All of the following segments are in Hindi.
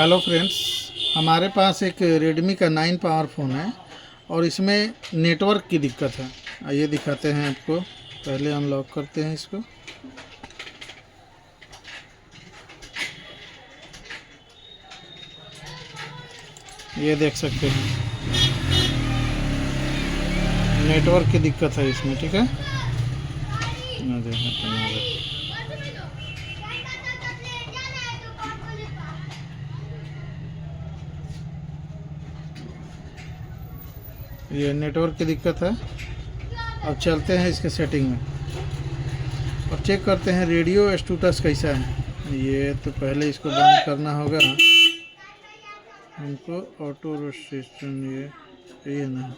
हेलो फ्रेंड्स, हमारे पास एक रेडमी का 9 पावर फ़ोन है और इसमें नेटवर्क की दिक्कत है। आइए दिखाते हैं आपको। पहले अनलॉक करते हैं इसको। ये देख सकते हैं, नेटवर्क की दिक्कत है इसमें। ठीक है, ये नेटवर्क की दिक्कत है। अब चलते हैं इसके सेटिंग में और चेक करते हैं रेडियो स्टेटस कैसा है। ये तो पहले इसको बंद करना होगा हमको। ऑटो रेस्ट्रिक्शन ये ना,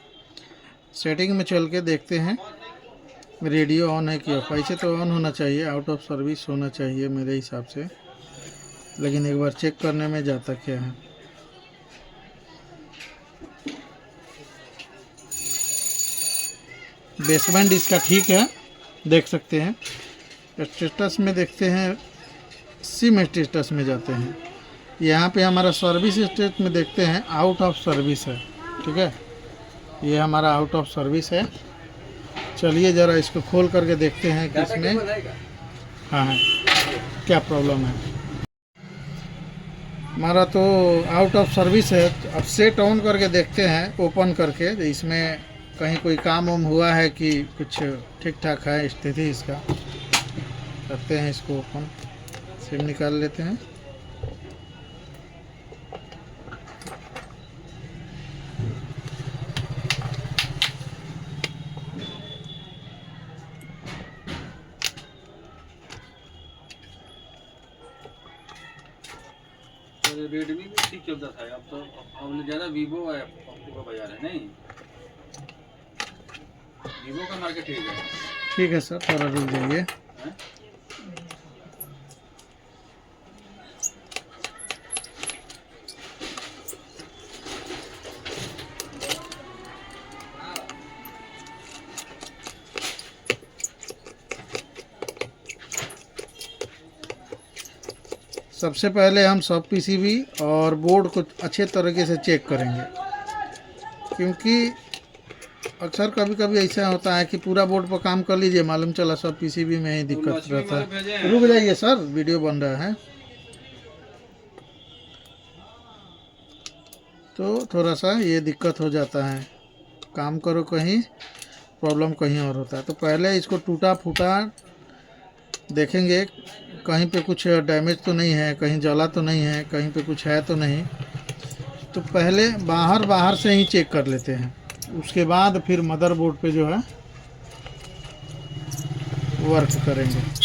सेटिंग में चल के देखते हैं रेडियो ऑन है कि ऑफ। ऐसे तो ऑन होना चाहिए, आउट ऑफ सर्विस होना चाहिए मेरे हिसाब से, लेकिन एक बार चेक करने में जाता क्या है। बेसबैंड इसका ठीक है, देख सकते हैं। स्टेटस में देखते हैं, सिम स्टेटस में जाते हैं। यहाँ पे हमारा सर्विस स्टेट में देखते हैं आउट ऑफ सर्विस है। ठीक है, ये हमारा आउट ऑफ सर्विस है। चलिए ज़रा इसको खोल करके देखते हैं कि इसमें हाँ है क्या प्रॉब्लम है। हमारा तो आउट ऑफ सर्विस है। अब सेट ऑन करके देखते हैं, ओपन करके इसमें कहीं कोई काम वाम हुआ है कि कुछ ठीक ठाक है स्थिति इसका। करते हैं इसको ओपन, सिम निकाल लेते हैं। रेडमी भी ठीक चलता था, अब तो अब ज़्यादा वीवो है का बाजार है। नहीं, वीवो का मार्केट ठीक है। ठीक है सर, थोड़ा रुक जाइए। सबसे पहले हम सब पीसीबी और बोर्ड को अच्छे तरीके से चेक करेंगे, क्योंकि अक्सर कभी कभी ऐसा होता है कि पूरा बोर्ड पर काम कर लीजिए, मालूम चला सब पीसीबी में ही दिक्कत रहता है। रुक जाइए सर, वीडियो बन रहा है तो थोड़ा सा ये दिक्कत हो जाता है। काम करो कहीं, प्रॉब्लम कहीं और होता है। तो पहले इसको टूटा फूटा देखेंगे, कहीं पे कुछ डैमेज तो नहीं है, कहीं जला तो नहीं है, कहीं पे कुछ है तो नहीं। तो पहले बाहर से ही चेक कर लेते हैं, उसके बाद फिर मदरबोर्ड पे जो है वर्क करेंगे।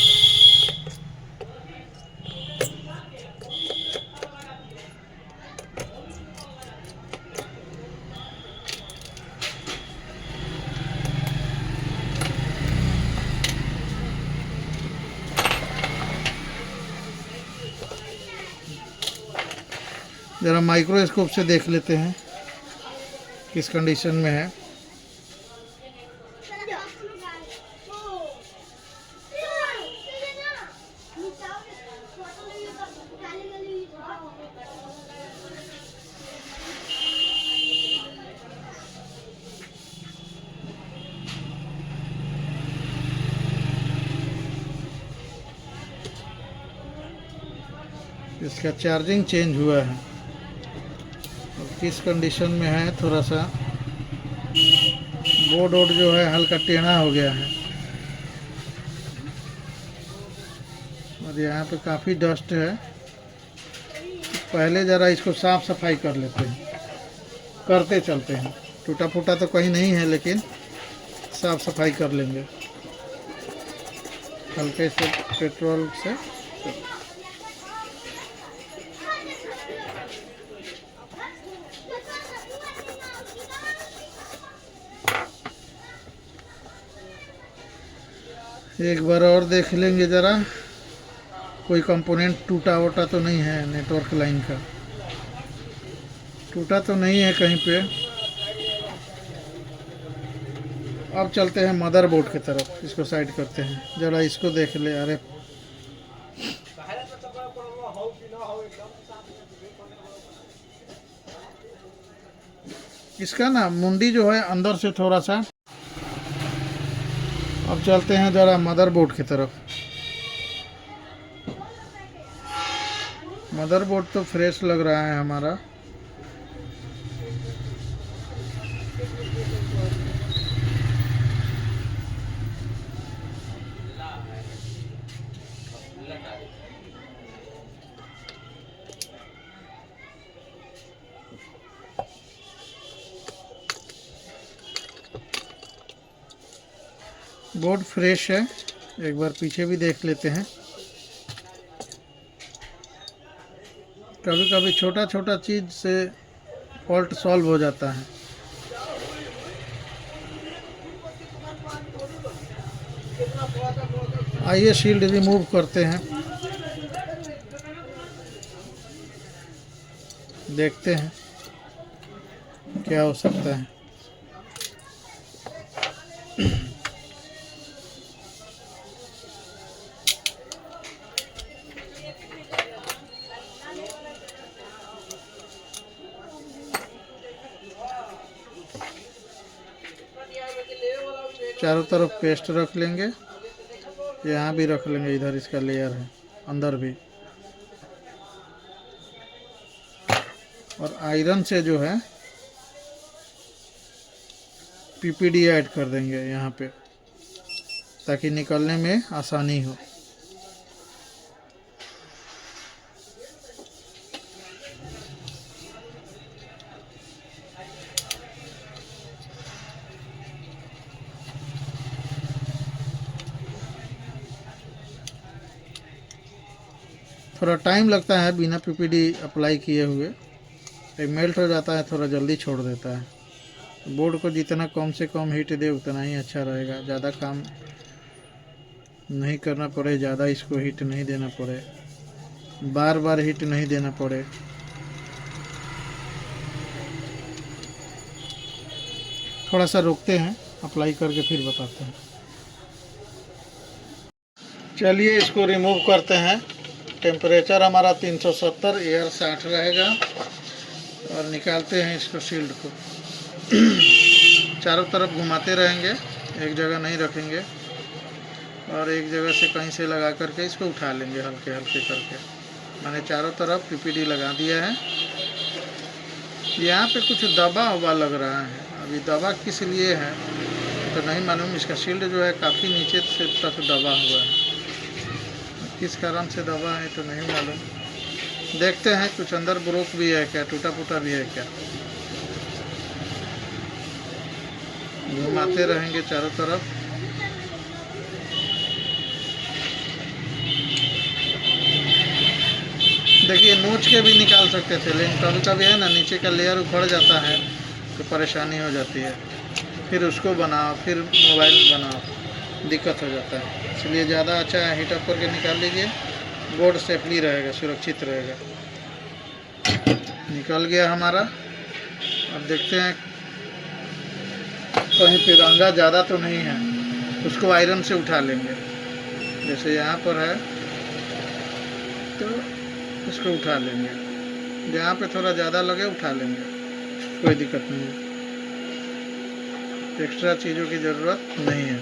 ज़रा माइक्रोस्कोप से देख लेते हैं किस कंडीशन में है। इसका चार्जिंग चेंज हुआ है और किस कंडीशन में है, थोड़ा सा बोर्ड जो है हल्का टेढ़ा हो गया है और यहाँ पे काफ़ी डस्ट है। पहले ज़रा इसको साफ़ सफाई कर लेते हैं, करते चलते हैं। टूटा फूटा तो कहीं नहीं है, लेकिन साफ़ सफाई कर लेंगे हल्के से पेट्रोल से। एक बार और देख लेंगे ज़रा, कोई कंपोनेंट टूटा वूटा तो नहीं है। नेटवर्क लाइन का टूटा तो नहीं है कहीं पे। अब चलते हैं मदरबोर्ड की तरफ, इसको साइड करते हैं। ज़रा इसको देख ले। अरे इसका ना मुंडी जो है अंदर से थोड़ा सा। अब चलते हैं ज़रा मदरबोर्ड की तरफ। मदरबोर्ड तो फ्रेश लग रहा है हमारा। बोर्ड फ्रेश है। एक बार पीछे भी देख लेते हैं। कभी कभी छोटा छोटा चीज़ से फॉल्ट सॉल्व हो जाता है। आइए शील्ड रिमूव करते हैं, देखते हैं क्या हो सकता है। चारों तरफ पेस्ट रख लेंगे, यहाँ भी रख लेंगे, इधर इसका लेयर है, अंदर भी। और आयरन से जो है पीपीडी ऐड कर देंगे यहाँ पे, ताकि निकलने में आसानी हो। थोड़ा टाइम लगता है बिना पीपीडी अप्लाई किए हुए, एक मेल्ट हो जाता है, थोड़ा जल्दी छोड़ देता है। बोर्ड को जितना कम से कम हीट दे उतना ही अच्छा रहेगा। ज़्यादा काम नहीं करना पड़े, ज़्यादा इसको हीट नहीं देना पड़े, बार बार हीट नहीं देना पड़े। थोड़ा सा रोकते हैं, अप्लाई करके फिर बताते हैं। चलिए इसको रिमूव करते हैं। टेम्परेचर हमारा 370, एयर 60 रहेगा। और निकालते हैं इसको, शील्ड को। चारों तरफ घुमाते रहेंगे, एक जगह नहीं रखेंगे। और एक जगह से कहीं से लगा करके इसको उठा लेंगे हल्के हल्के करके। मैंने चारों तरफ पीपीडी लगा दिया है। यहाँ पे कुछ दबा हुआ लग रहा है, अभी दबा किस लिए है तो नहीं मालूम। इसका शील्ड जो है काफ़ी नीचे से तक दबा हुआ है, किस कारण से दबा है तो नहीं मालूम। देखते हैं कुछ अंदर ब्रोक भी है क्या, टूटा फूटा भी है क्या। घुमाते रहेंगे चारों तरफ। देखिए नोच के भी निकाल सकते थे, लेकिन कभी कभी है ना नीचे का लेयर उखड़ जाता है तो परेशानी हो जाती है। फिर उसको बनाओ, फिर मोबाइल बनाओ, दिक्कत हो जाता है। इसलिए ज़्यादा अच्छा है हीट अप करके निकाल लीजिए, बोर्ड सेफली रहेगा, सुरक्षित रहेगा। निकल गया हमारा। अब देखते हैं कहीं तिरंगा ज़्यादा तो नहीं है, उसको आयरन से उठा लेंगे। जैसे यहाँ पर है तो इसको उठा लेंगे, जहाँ पे थोड़ा ज़्यादा लगे उठा लेंगे, कोई दिक्कत नहीं है। एक्स्ट्रा चीज़ों की ज़रूरत नहीं है।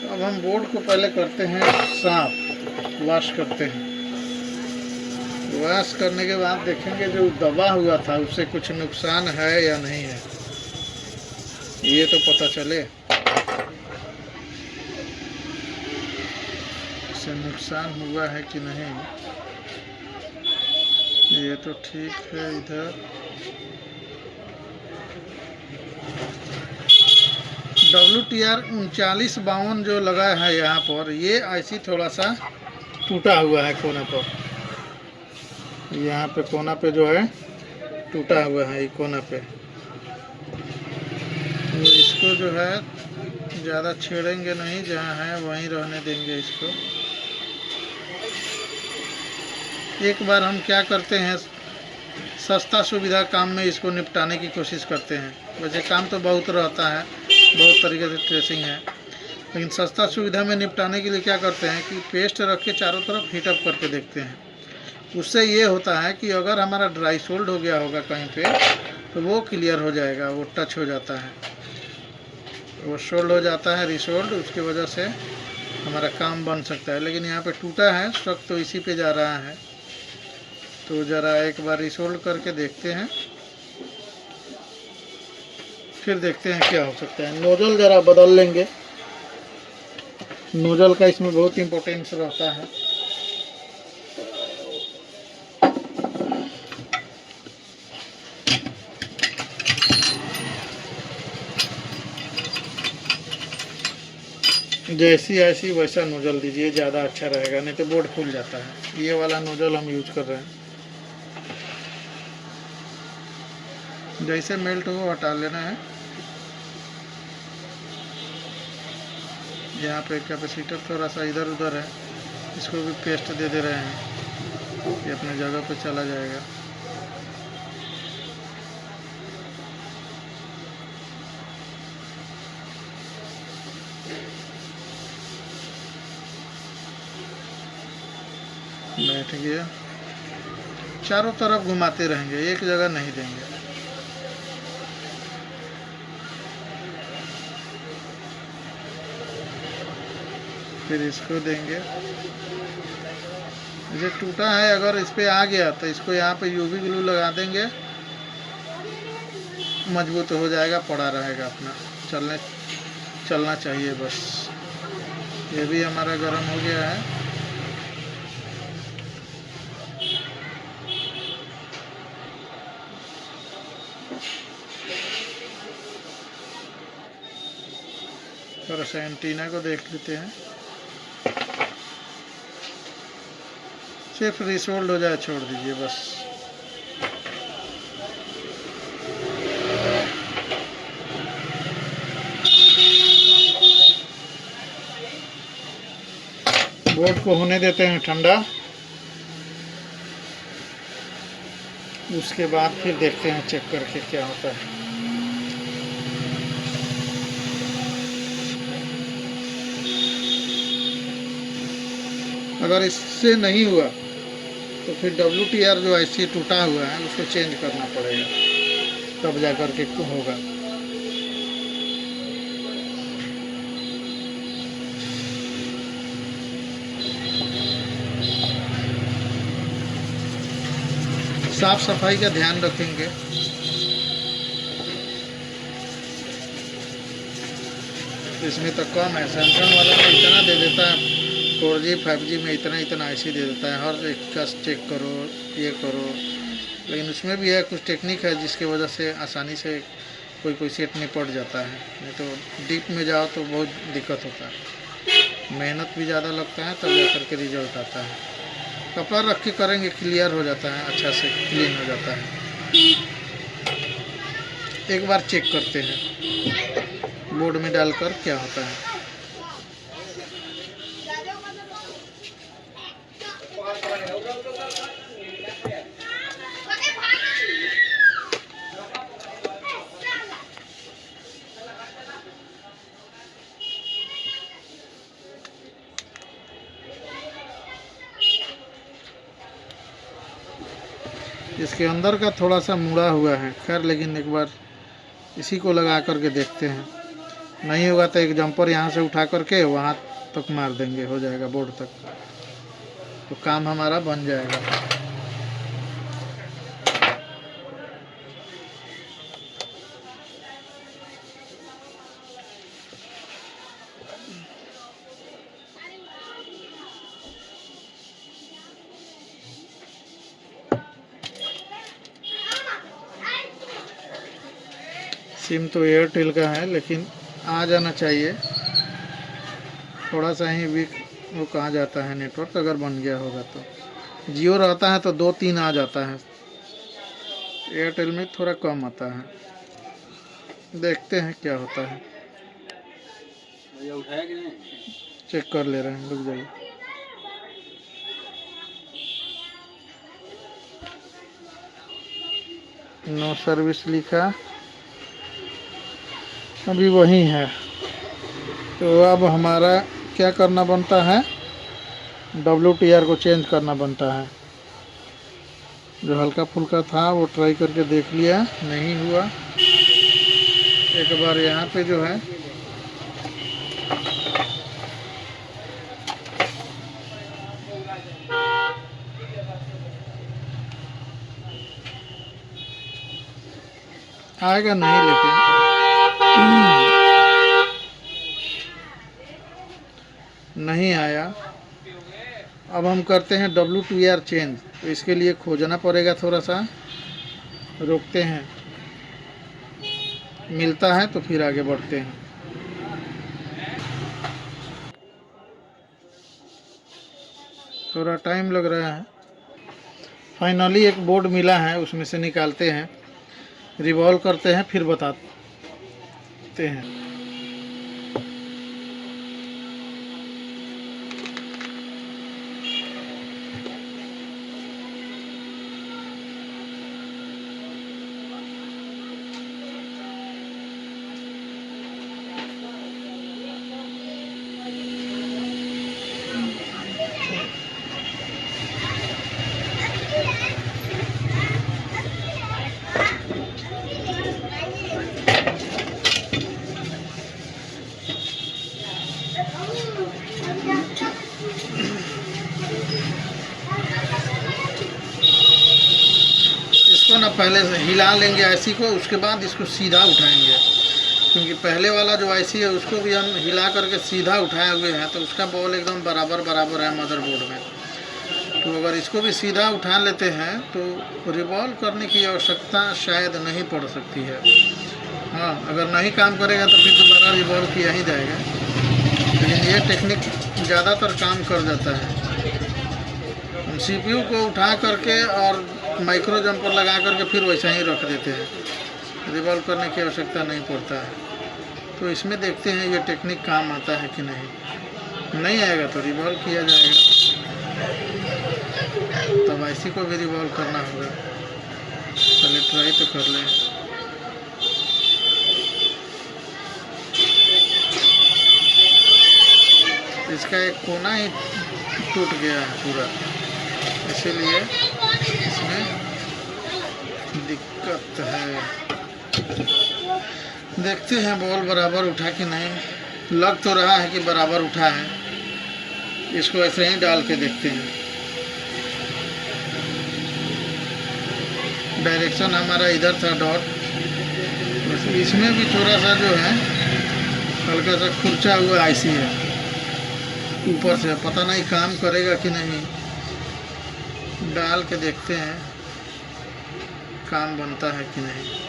अब हम बोर्ड को पहले करते हैं साफ, वॉश करते हैं। वॉश करने के बाद देखेंगे जो दबा हुआ था उससे कुछ नुकसान है या नहीं है, ये तो पता चले। इससे नुकसान हुआ है कि नहीं। ये तो ठीक है। इधर WTR 3952 जो लगा है यहाँ पर, ये ऐसी थोड़ा सा टूटा हुआ है कोना पर। यहाँ पे कोना पे जो है टूटा हुआ है, ये कोना पे। तो इसको जो है ज़्यादा छेड़ेंगे नहीं, जहाँ है वहीं रहने देंगे इसको। एक बार हम क्या करते हैं, सस्ता सुविधा काम में इसको निपटाने की कोशिश करते हैं। वैसे काम तो बहुत रहता है, बहुत तरीके से ट्रेसिंग है, लेकिन सस्ता सुविधा में निपटाने के लिए क्या करते हैं कि पेस्ट रख के चारों तरफ हीटअप करके देखते हैं। उससे ये होता है कि अगर हमारा ड्राई सोल्ड हो गया होगा कहीं पे तो वो क्लियर हो जाएगा, वो टच हो जाता है, वो सोल्ड हो जाता है, रिसोल्ड, उसकी वजह से हमारा काम बन सकता है। लेकिन यहाँ पे टूटा है, स्ट्रक तो इसी पे जा रहा है, तो ज़रा एक बार रिसोल्ड करके देखते हैं, फिर देखते हैं क्या हो सकता है। नोजल ज़रा बदल लेंगे, नोजल का इसमें बहुत इम्पोर्टेंस रहता है। जैसी ऐसी वैसा नोजल दीजिए, ज़्यादा अच्छा रहेगा, नहीं तो बोर्ड फूल जाता है। ये वाला नोजल हम यूज कर रहे हैं। जैसे मेल्ट हो हटा लेना है। यहाँ पे कैपेसिटर थोड़ा सा इधर उधर है, इसको भी पेस्ट दे रहे हैं, ये अपने जगह पे चला जाएगा। बैठ गया, चारों तरफ घुमाते रहेंगे, एक जगह नहीं देंगे। फिर इसको देंगे। ये टूटा है, अगर इस पे आ गया तो इसको यहाँ पे यूवी ग्लू लगा देंगे, मजबूत हो जाएगा, पड़ा रहेगा, अपना चलना चाहिए बस। ये भी हमारा गर्म हो गया है। थोड़ा सा एंटीना को देख लेते हैं, सिर्फ रिसोल्ड हो जाए छोड़ दीजिए बस। बोर्ड को होने देते हैं ठंडा, उसके बाद फिर देखते हैं चेक करके क्या होता है। अगर इससे नहीं हुआ तो फिर WTR जो IC टूटा हुआ है उसको चेंज करना पड़ेगा, तब जा कर के होगा। साफ सफाई का ध्यान रखेंगे। इसमें तो कम है, सैमसंग वाला में इतना दे देता है, 4G 5G में इतना IC दे देता है, हर एक का चेक करो, ये करो। लेकिन उसमें भी है कुछ टेक्निक है जिसकी वजह से आसानी से कोई सेट निपट जाता है, नहीं तो डीप में जाओ तो बहुत दिक्कत होता है, मेहनत भी ज़्यादा लगता है, तब जा करके रिजल्ट आता है। कपड़ा रख के करेंगे क्लियर हो जाता है, अच्छा से क्लीन हो जाता है। एक बार चेक करते हैं बोर्ड में डालकर क्या होता है। इसके अंदर का थोड़ा सा मुड़ा हुआ है, खैर, लेकिन एक बार इसी को लगा करके देखते हैं। नहीं होगा तो एक जंपर यहाँ से उठा करके वहाँ तक मार देंगे, हो जाएगा बोर्ड तक, तो काम हमारा बन जाएगा। सिम तो एयरटेल का है, लेकिन आ जाना चाहिए, थोड़ा सा ही वीक वो कहाँ जाता है नेटवर्क, अगर बन गया होगा तो। जियो रहता है तो 2-3 आ जाता है, एयरटेल में थोड़ा कम आता है। देखते हैं क्या होता है, भैया उठाया कि नहीं? चेक कर ले रहे हैं, रुक जाइए। नो सर्विस लिखा, अभी वही है। तो अब हमारा क्या करना बनता है, WTR को चेंज करना बनता है। जो हल्का फुल्का था वो ट्राई करके देख लिया, नहीं हुआ। एक बार यहाँ पे जो है आएगा नहीं, लेकिन नहीं आया। अब हम करते हैं WTR चेंज, तो इसके लिए खोजना पड़ेगा, थोड़ा सा रोकते हैं, मिलता है तो फिर आगे बढ़ते हैं। थोड़ा टाइम लग रहा है। फाइनली एक बोर्ड मिला है, उसमें से निकालते हैं, रिवॉल्व करते हैं, फिर बताते हैं। इसको ना पहले से हिला लेंगे आईसी को, उसके बाद इसको सीधा उठाएंगे, क्योंकि पहले वाला जो आईसी है उसको भी हम हिला करके सीधा उठाए हुए हैं, तो उसका बॉल एकदम बराबर बराबर है मदरबोर्ड में। तो अगर इसको भी सीधा उठा लेते हैं तो रिवॉल्व करने की आवश्यकता शायद नहीं पड़ सकती है। हाँ, अगर नहीं काम करेगा तो फिर दोबारा रिवॉल्व किया ही जाएगा, लेकिन ये टेक्निक ज़्यादातर काम कर जाता है। हम CPU को उठा करके और माइक्रो जंपर लगा करके फिर वैसा ही रख देते हैं, रिवॉल्व करने की आवश्यकता नहीं पड़ता है। तो इसमें देखते हैं ये टेक्निक काम आता है कि नहीं। नहीं आएगा तो रिवॉल्व किया जाएगा, तब IC को भी रिवॉल्व करना होगा। पहले ट्राई तो कर लें। इसका एक कोना ही टूट गया है पूरा, इसीलिए इसमें दिक्कत है। देखते हैं बॉल बराबर उठा कि नहीं, लग तो रहा है कि बराबर उठा है। इसको ऐसे ही डाल के देखते हैं। डायरेक्शन हमारा इधर था डॉट, इसमें भी थोड़ा सा जो है हल्का सा खुरचा हुआ IC है ऊपर से, पता नहीं काम करेगा कि नहीं। डाल के देखते हैं काम बनता है कि नहीं।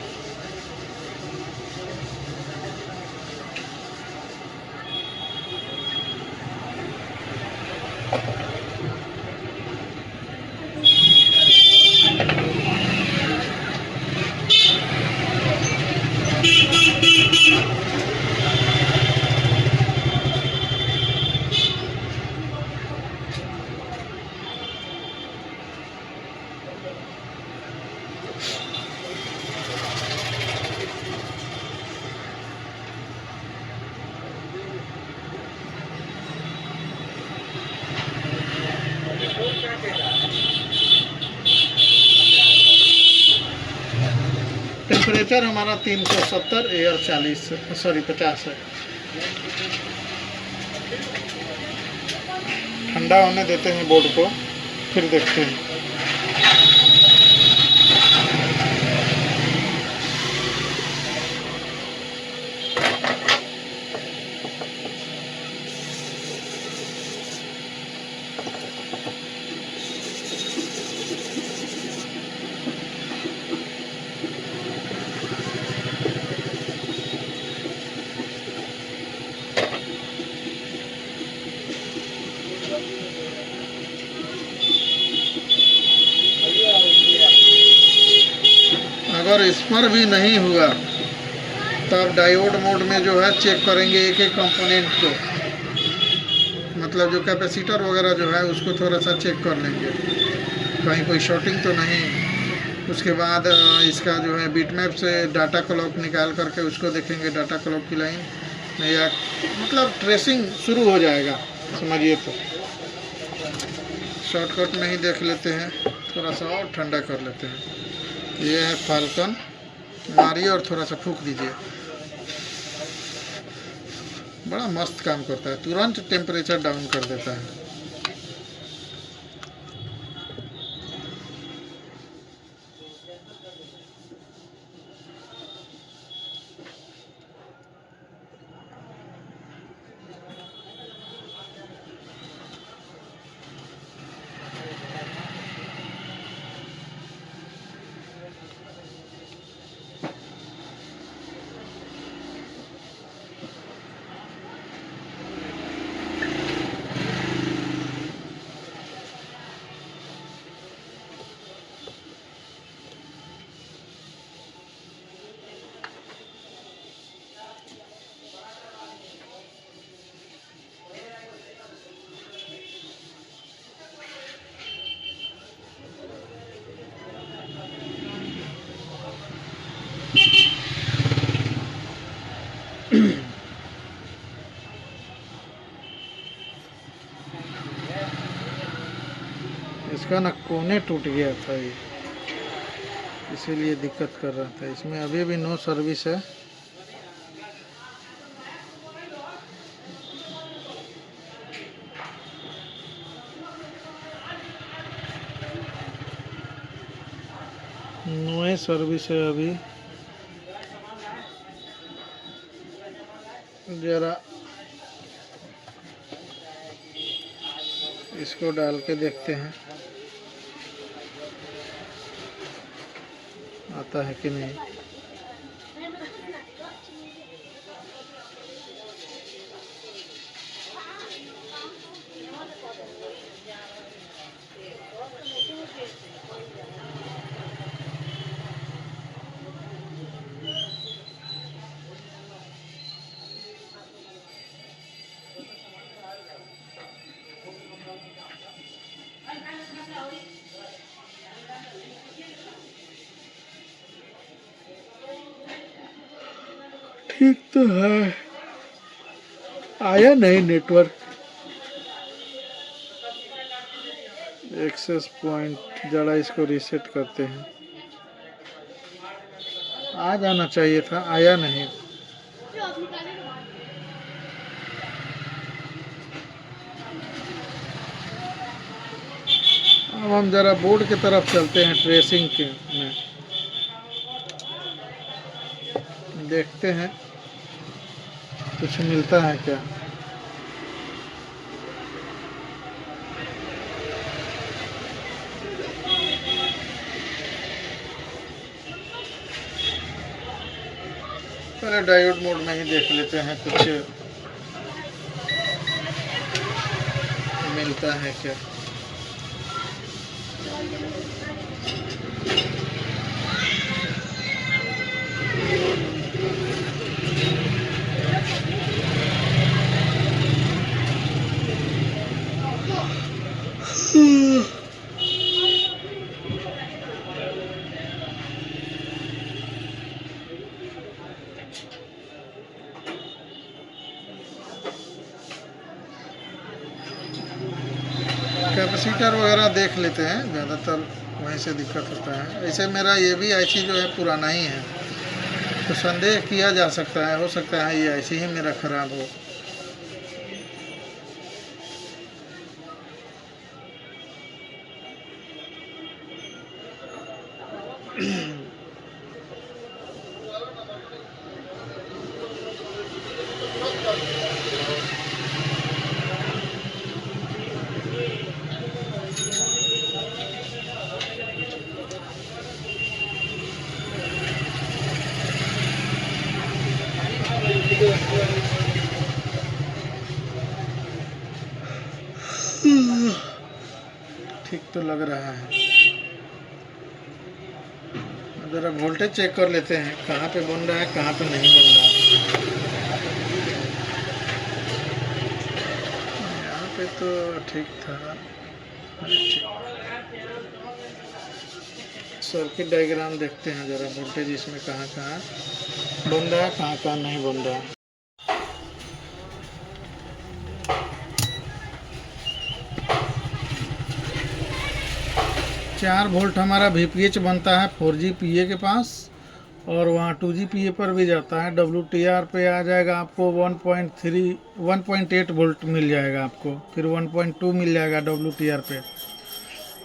टेम्परेचर हमारा 370, एयर 50 है। ठंडा होने देते हैं बोर्ड को, फिर देखते हैं। अगर इस पर भी नहीं हुआ तब डायोड मोड में जो है चेक करेंगे एक एक कंपोनेंट को, मतलब जो कैपेसिटर वगैरह जो है उसको थोड़ा सा चेक कर लेंगे, कहीं कोई शॉर्टिंग तो नहीं उसके बाद इसका जो है बीट मैप से डाटा क्लॉक निकाल करके उसको देखेंगे, डाटा क्लॉक की लाइन या मतलब ट्रेसिंग शुरू हो जाएगा, समझिए। तो शॉर्टकट में ही देख लेते हैं, थोड़ा सा और ठंडा कर लेते हैं। ये है फाल्कन, मारिए और थोड़ा सा फूंक दीजिए, बड़ा मस्त काम करता है, तुरंत टेम्परेचर डाउन कर देता है। इसका ना कोने टूट गया था ये, इसीलिए दिक्कत कर रहा था। इसमें अभी भी नो सर्विस है। नो सर्विस है अभी। जरा इसको डाल के देखते हैं आता है कि नहीं। ठीक तो है, आया नहीं नेटवर्क। एक्सेस पॉइंट, जरा इसको रीसेट करते हैं। आ जाना चाहिए था, आया नहीं। अब हम जरा बोर्ड की तरफ चलते हैं, ट्रेसिंग के में देखते हैं कुछ मिलता है क्या। पहले डायोड मोड में ही देख लेते हैं कुछ मिलता है क्या। कैपेसिटर वगैरह देख लेते हैं, ज़्यादातर वहीं से दिक्कत होता है। ऐसे मेरा ये भी आईसी जो है पुराना ही है, तो संदेह किया जा सकता है, हो सकता है ये आईसी ही मेरा ख़राब हो। ठीक तो लग रहा है। ज़रा वोल्टेज चेक कर लेते हैं, कहाँ पे बन रहा है कहाँ पे नहीं बन रहा है। यहाँ पे तो ठीक था, ठीक। सर्किट डायग्राम देखते हैं ज़रा, वोल्टेज इसमें कहाँ कहाँ बन रहा है, कहाँ कहाँ नहीं बन रहा है। चार वोल्ट हमारा VPH बनता है 4G PA के पास, और वहाँ 2G PA पर भी जाता है। WTR पे आ जाएगा आपको 1.8 वोल्ट मिल जाएगा आपको, फिर 1.2 मिल जाएगा WTR पे,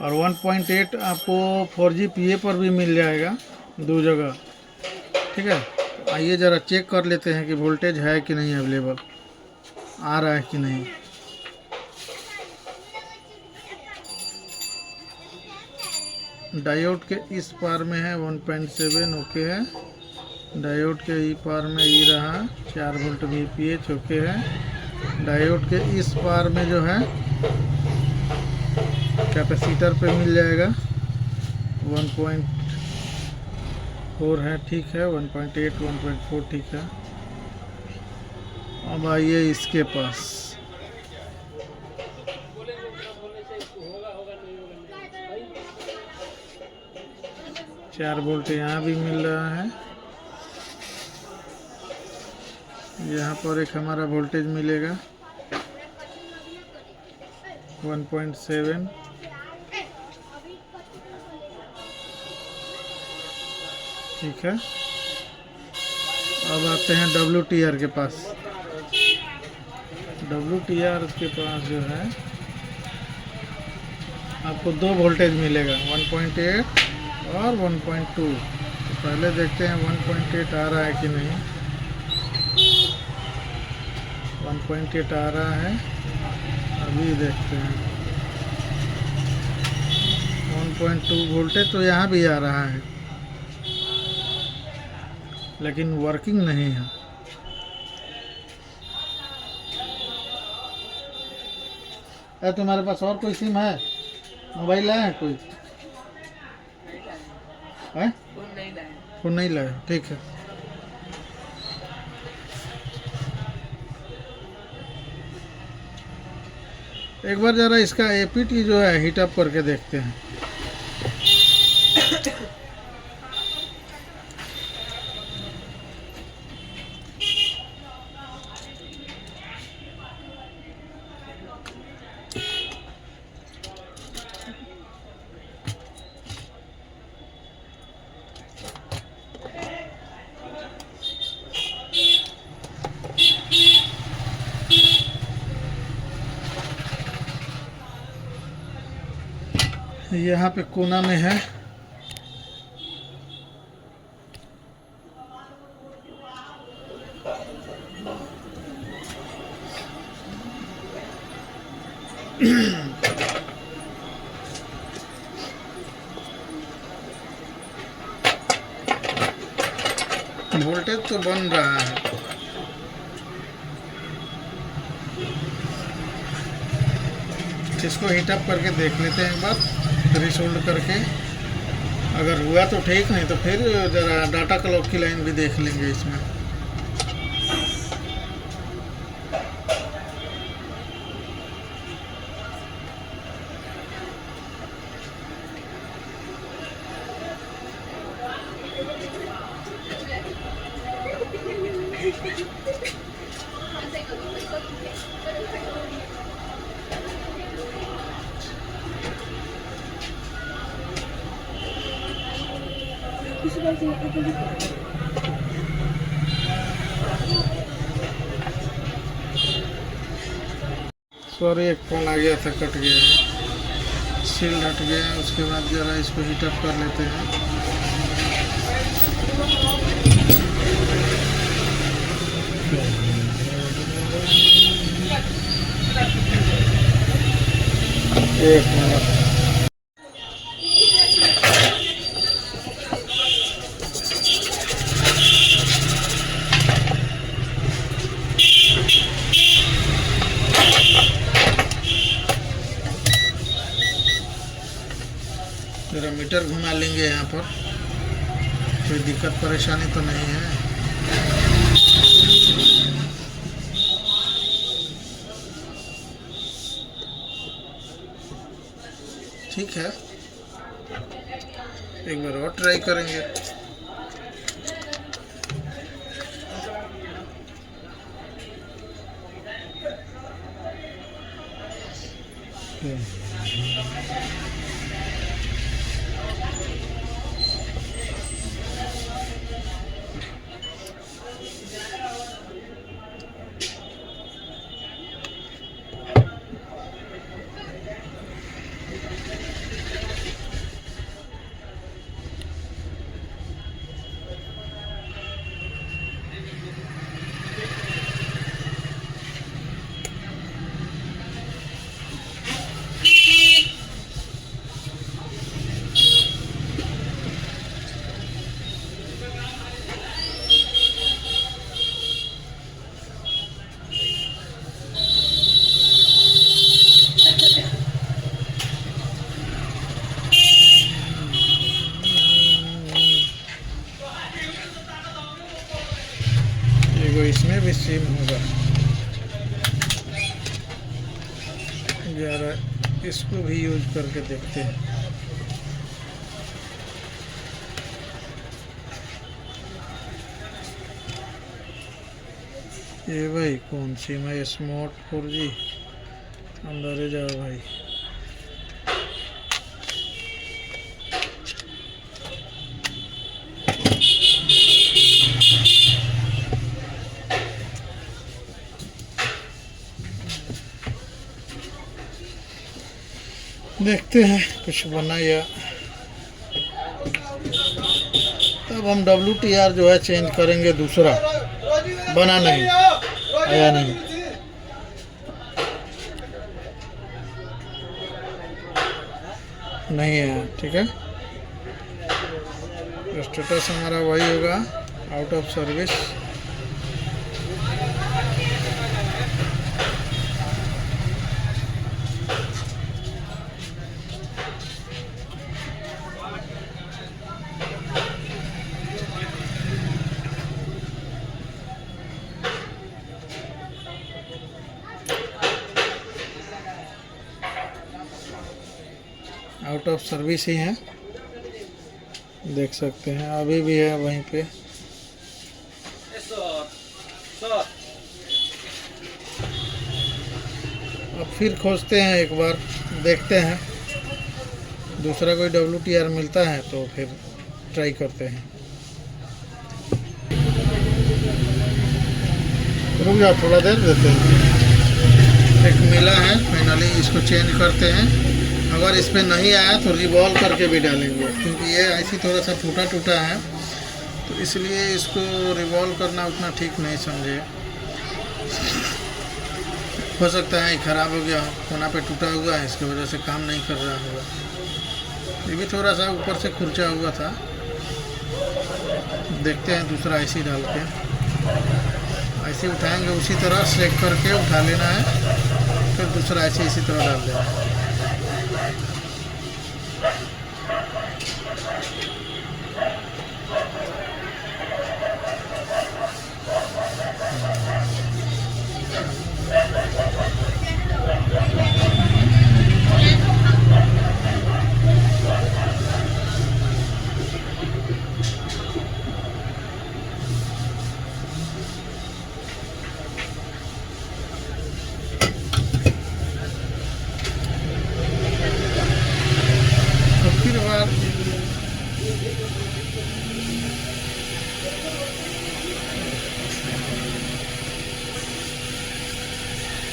और 1.8 आपको 4G PA पर भी मिल जाएगा, दो जगह। ठीक है, आइए ज़रा चेक कर लेते हैं कि वोल्टेज है कि नहीं अवेलेबल, आ रहा है कि नहीं। डायोड के इस पार में है 1.7 ओके है, डायोड के ई पार में ई रहा 4 वोल्ट VPH ओके है। डायोड के इस पार में जो है कैपेसिटर पे मिल जाएगा 1.4 है, ठीक है, 1.8 1.4 ठीक है। अब आइए इसके पास, चार वोल्ट यहाँ भी मिल रहा है। यहाँ पर एक हमारा वोल्टेज मिलेगा 1.7, ठीक है। अब आते हैं WTR के पास। WTR के पास जो है आपको दो वोल्टेज मिलेगा 1.8 और 1.2। तो पहले देखते हैं 1.8 आ रहा है कि नहीं। 1.8 आ रहा है, अभी देखते हैं। 1.2 वोल्टेज तो यहाँ भी आ रहा है, लेकिन वर्किंग नहीं है। तुम्हारे पास और कोई सिम है, मोबाइल है कोई है? फोन नहीं लाया, ठीक है। एक बार ज़रा इसका APT जो है हीट अप करके देखते हैं। यहाँ पे कोना में है, वोल्टेज तो बन रहा है। इसको हीट अप करके देख लेते हैं एक बार, थ्रेशोल्ड करके। अगर हुआ तो ठीक, नहीं तो फिर ज़रा डाटा क्लॉक की लाइन भी देख लेंगे इसमें। सॉरी, एक फोन आ गया था, कट गया है, सील्ड हट गया है। उसके बाद ज़रा इसको हीटअप कर लेते हैं। एक मिनट, जरा मीटर घुमा लेंगे यहाँ पर, कोई दिक्कत परेशानी तो नहीं है। ठीक है, एक बार और ट्राई करेंगे। इसमें भी सेम होगा। जरा इसको भी यूज करके देखते हैं। ये भाई कौन सी मैं स्मार्ट 4G अंदर जाओ भाई। देखते हैं कुछ बना या तब हम WTR जो है चेंज करेंगे। दूसरा बना नहीं, आया नहीं। नहीं आया, ठीक है। स्टेटस हमारा वही होगा, out of service. Out of service ही है, देख सकते हैं। अभी भी है वहीं पे। अब फिर खोजते हैं, एक बार देखते हैं दूसरा कोई WTR मिलता है तो फिर ट्राई करते हैं। रुक जाओ, थोड़ा देर देते हैं। एक मिला है, फाइनली इसको चेंज करते हैं। अगर इस पर नहीं आया तो रिवॉल्व करके भी डालेंगे, क्योंकि ये ऐसी थोड़ा सा टूटा टूटा है, तो इसलिए इसको रिवॉल्व करना उतना ठीक नहीं समझे। हो सकता है ख़राब हो गया, कोना पे टूटा हुआ है, इसकी वजह से काम नहीं कर रहा होगा। ये भी थोड़ा सा ऊपर से खुरचा हुआ था। देखते हैं दूसरा IC डाल के। IC उठाएंगे, उसी तरह सेलेक्ट करके उठा लेना है, फिर दूसरा IC इसी तरह डाल देना है।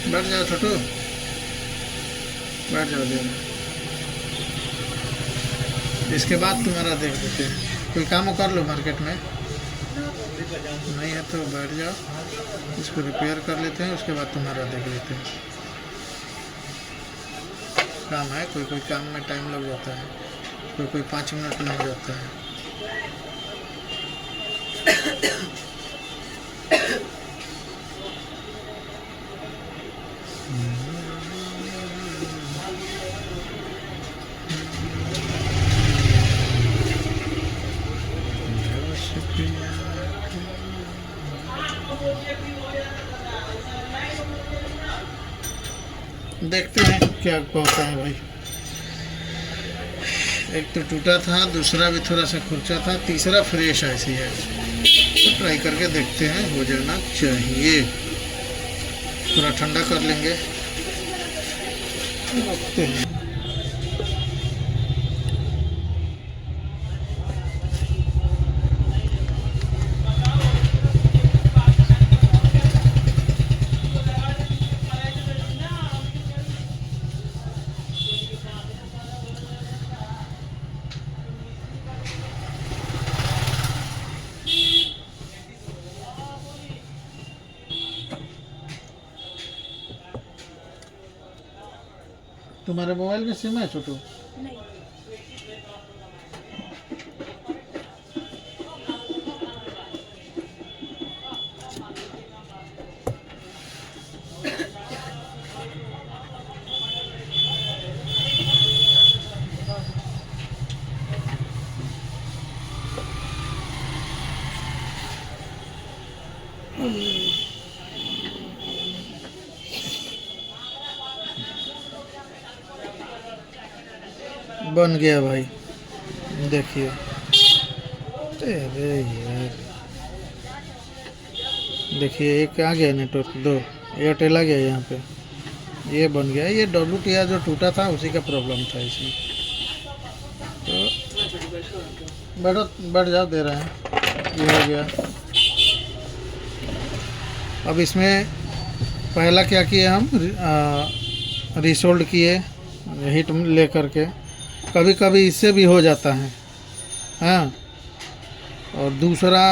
बैठ जाओ छोटू, बैठ जाओ। इसके बाद तुम्हारा देख देते हैं। कोई काम कर लो मार्केट में, नहीं है तो बैठ जाओ, इसको रिपेयर कर लेते हैं, उसके बाद तुम्हारा देख लेते हैं। काम है, कोई कोई काम में टाइम लग जाता है, कोई कोई 5 मिनट में हो जाता है। देखते हैं क्या होता है भाई। एक तो टूटा था, दूसरा भी थोड़ा सा खुरचा था, तीसरा फ्रेश ऐसी है। तो ट्राई करके देखते हैं, हो जाना चाहिए। थोड़ा ठंडा कर लेंगे, रखते हैं। तुम्हारे मोबाइल में सिम है छोटू? नहीं। बन गया भाई, देखिए। अरे यार, देखिए एक आ गया नेटवर्क, 2 एयरटेल आ गया यहाँ पे। ये बन गया। ये WTR जो टूटा था उसी का प्रॉब्लम था इसमें। तो बैठ जाओ, दे रहे हैं। ये हो गया। अब इसमें पहला क्या किए हम, रिसोल्ड किए हीट ले करके। कभी कभी इससे भी हो जाता है, हाँ। और दूसरा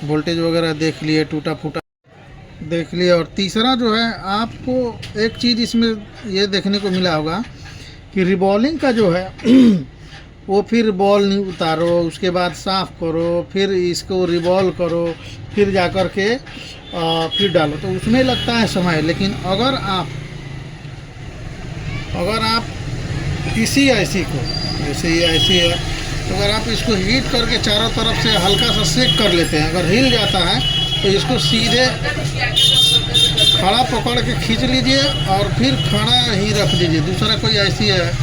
वोल्टेज वगैरह देख लिए, टूटा फूटा देख लिया। और तीसरा जो है, आपको एक चीज़ इसमें ये देखने को मिला होगा कि रिबॉलिंग का जो है वो फिर बॉल नहीं उतारो, उसके बाद साफ़ करो, फिर इसको रिबॉल करो, फिर जा कर के फिर डालो, तो उसमें लगता है समय। लेकिन अगर आप इसी ऐसी को, जैसे ये ऐसी है, तो अगर आप इसको हीट करके चारों तरफ से हल्का सा सेक कर लेते हैं, अगर हिल जाता है तो इसको सीधे खड़ा पकड़ के खींच लीजिए और फिर खड़ा ही रख दीजिए। दूसरा कोई ऐसी है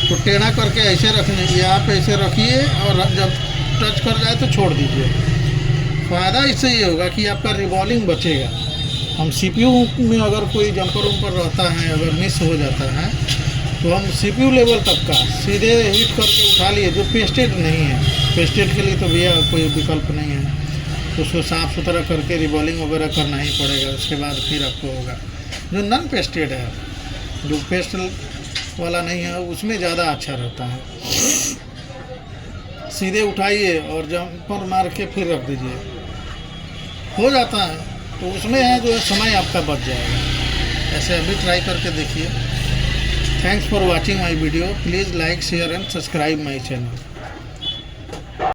तो टेढ़ा करके ऐसे रखने, ये आप ऐसे रखिए और जब टच कर जाए तो छोड़ दीजिए। फ़ायदा इससे ये होगा कि आपका रिवॉल्विंग बचेगा। हम CPU में अगर कोई जंपर उम्पर रहता है, अगर मिस हो जाता है, तो हम CPU लेवल तक का सीधे हीट करके उठा लिए, जो पेस्टेड नहीं है। पेस्टेड के लिए तो भैया कोई विकल्प नहीं है, तो उसको साफ़ सुथरा करके रिबॉलिंग वगैरह करना ही पड़ेगा। उसके बाद फिर आपको होगा। जो नॉन पेस्टेड है, जो पेस्ट वाला नहीं है, उसमें ज़्यादा अच्छा रहता है। सीधे उठाइए और जंपर मार के फिर रख दीजिए, हो जाता है। तो उसमें है जो है समय आपका बच जाएगा। ऐसे अभी ट्राई करके देखिए। Thanks for watching my video. Please like, share and subscribe my channel.